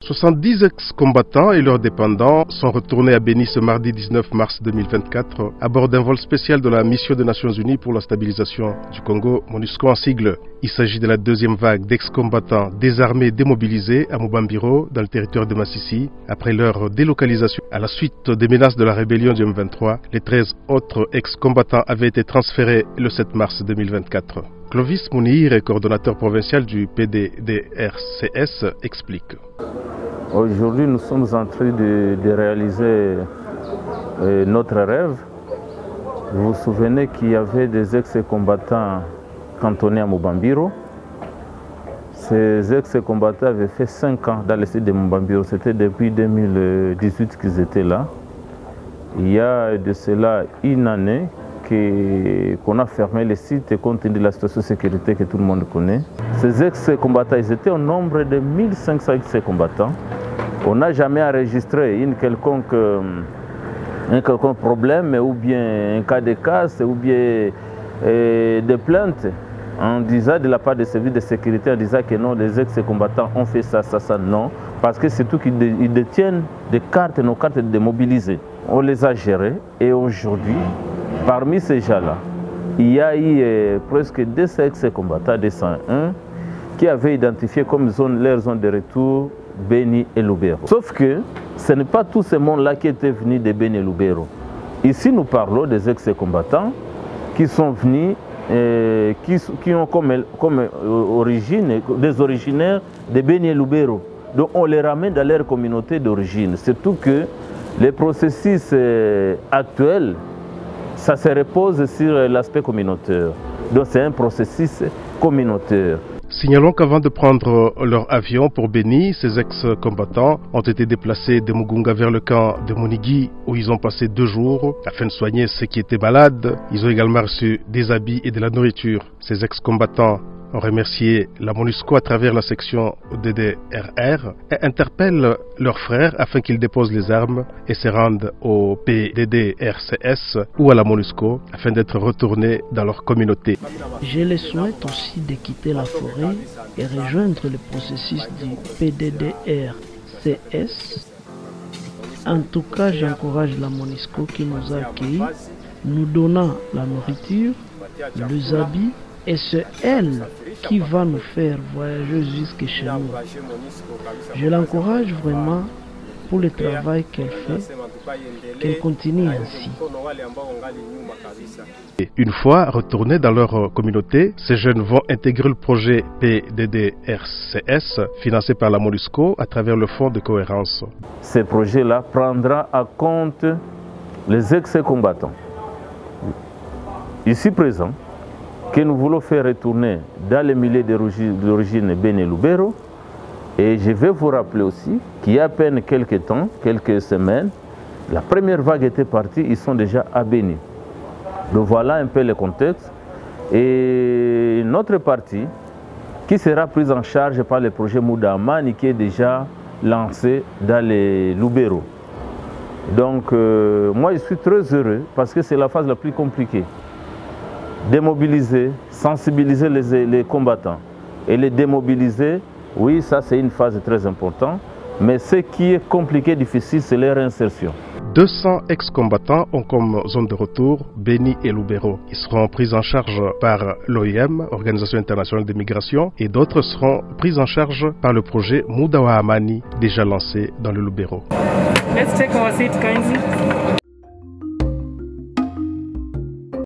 70 ex-combattants et leurs dépendants sont retournés à Béni ce mardi 19 mars 2024 à bord d'un vol spécial de la mission des Nations Unies pour la stabilisation du Congo, MONUSCO en sigle. Il s'agit de la deuxième vague d'ex-combattants désarmés démobilisés à Mubambiro, dans le territoire de Massissi, après leur délocalisation. À la suite des menaces de la rébellion du M23, les 13 autres ex-combattants avaient été transférés le 7 mars 2024. Clovis Mounir, coordonnateur provincial du PDDRCS, explique. Aujourd'hui, nous sommes en train de réaliser notre rêve. Vous vous souvenez qu'il y avait des ex-combattants cantonnés à Mubambiro. Ces ex-combattants avaient fait 5 ans dans le site de Mubambiro. C'était depuis 2018 qu'ils étaient là. Il y a de cela une année qu'on a fermé le site compte tenu de la situation de sécurité que tout le monde connaît. Ces ex-combattants, ils étaient au nombre de 1500 ex-combattants. On n'a jamais enregistré un quelconque problème ou bien un cas de casse ou bien des plaintes en disant de la part des services de sécurité en disant que non, les ex-combattants ont fait ça, non, parce que c'est tout qu'ils détiennent des cartes, nos cartes démobilisées. On les a gérées et aujourd'hui, parmi ces gens-là, il y a eu presque 200 ex-combattants, 201, qui avaient identifié comme leur zone de retour Béni et Lubero. Sauf que ce n'est pas tout ce monde-là qui était venu de Béni et Lubero. Ici, nous parlons des ex-combattants qui sont venus, qui ont comme origine, des originaires de Béni et Lubero. Donc on les ramène dans leur communauté d'origine. Surtout que les processus actuels, ça se repose sur l'aspect communautaire. Donc c'est un processus communautaire. Signalons qu'avant de prendre leur avion pour Béni, ces ex-combattants ont été déplacés de Mugunga vers le camp de Monigui où ils ont passé 2 jours afin de soigner ceux qui étaient malades. Ils ont également reçu des habits et de la nourriture. Ces ex-combattants ont remercié la MONUSCO à travers la section DDRR et interpellent leurs frères afin qu'ils déposent les armes et se rendent au PDDRCS ou à la MONUSCO afin d'être retournés dans leur communauté. Je les souhaite aussi de quitter la forêt et rejoindre le processus du PDDRCS. En tout cas, j'encourage la MONUSCO qui nous a accueillis, nous donnant la nourriture, les habits, et c'est elle qui va nous faire voyager jusque chez nous. Je l'encourage vraiment pour le travail qu'elle fait, qu'elle continue ainsi. Une fois retournés dans leur communauté, ces jeunes vont intégrer le projet PDDRCS financé par la MONUSCO à travers le Fonds de cohérence. Ce projet-là prendra en compte les ex-combattants ici présents, que nous voulons faire retourner dans les milieux d'origine Béni et Lubero. Et je vais vous rappeler aussi qu'il y a à peine quelques temps, quelques semaines, la première vague était partie, ils sont déjà à Béni. Donc voilà un peu le contexte. Et notre partie, qui sera prise en charge par le projet Moudamani, qui est déjà lancé dans les Lubero. Donc moi je suis très heureux parce que c'est la phase la plus compliquée. Démobiliser, sensibiliser les combattants et les démobiliser, oui, ça c'est une phase très importante, mais ce qui est compliqué, difficile, c'est leur insertion. 200 ex-combattants ont comme zone de retour Béni et Lubero. Ils seront pris en charge par l'OIM, Organisation internationale des migrations, et d'autres seront pris en charge par le projet Mudawa Amani, déjà lancé dans le Lubero. Let's take our seat kindly.